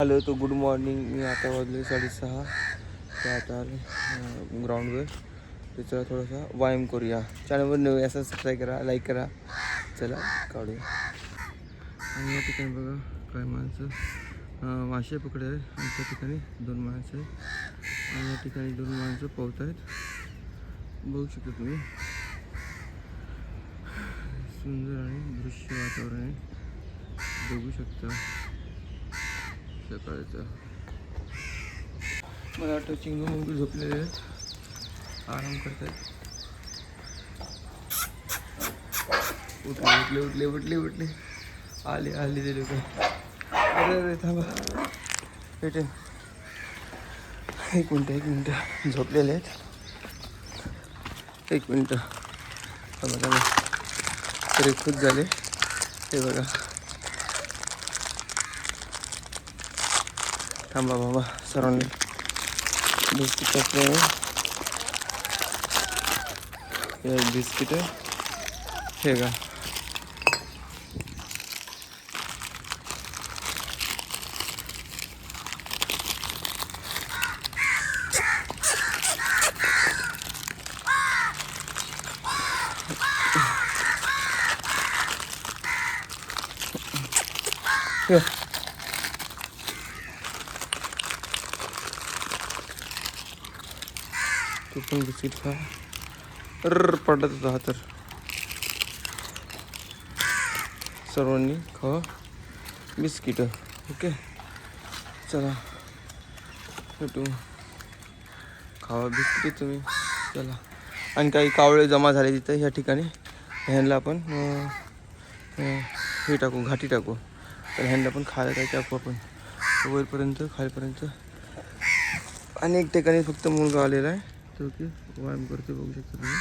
Hello तो good morning. मी आता वाजले 6:30. तर आता आले ग्राउंडवर. तर चला थोडासा व्यायाम करूया. चॅनलवर नवीन असं सबस्क्राईब करा, लाईक करा. चला काढूया. आणि या ठिकाणी बघा काय माणसं मासे पकडत आहेत. आणि त्या ठिकाणी 2 माणसं आहेत. आणि या ठिकाणी 2 माणसं पोहत आहेत. बघू शकता तुम्ही. सुंदर आणि दृश्य वातावरण आहे. बघू शकता सकाळचं. मला वाटतं चिंगू मुंगू झोपलेले आहेत, आराम करतात. उठले उठले उठले उठले उठले. आले आले ते लोक. अरे अरे थांबा. भेटेन. एक मिनटं झोपलेले आहेत. 1 मिनटं थांबा थांबा. तरी खुश झाले. हे बघा. थांबा बाबा सर्वांनी बिस्किट टाकले. बिस्किट हे का तू पण बिस्किट खा. पडत होता हा तर. सर्वांनी खावा बिस्किट. ओके चला भेटू. खावा बिस्किट तुम्ही. चला. आणि काही कावळे जमा झाले तिथं या ठिकाणी. ह्यांना आपण हे टाकू, घाटी टाकू. तर ह्यांना पण खायला काय टाकू आपण वरपर्यंत खालीपर्यंत. आणि एक ठिकाणी फक्त मुलगा आलेला आहे तो की व्यायाम करते. बघू शकता तुम्ही.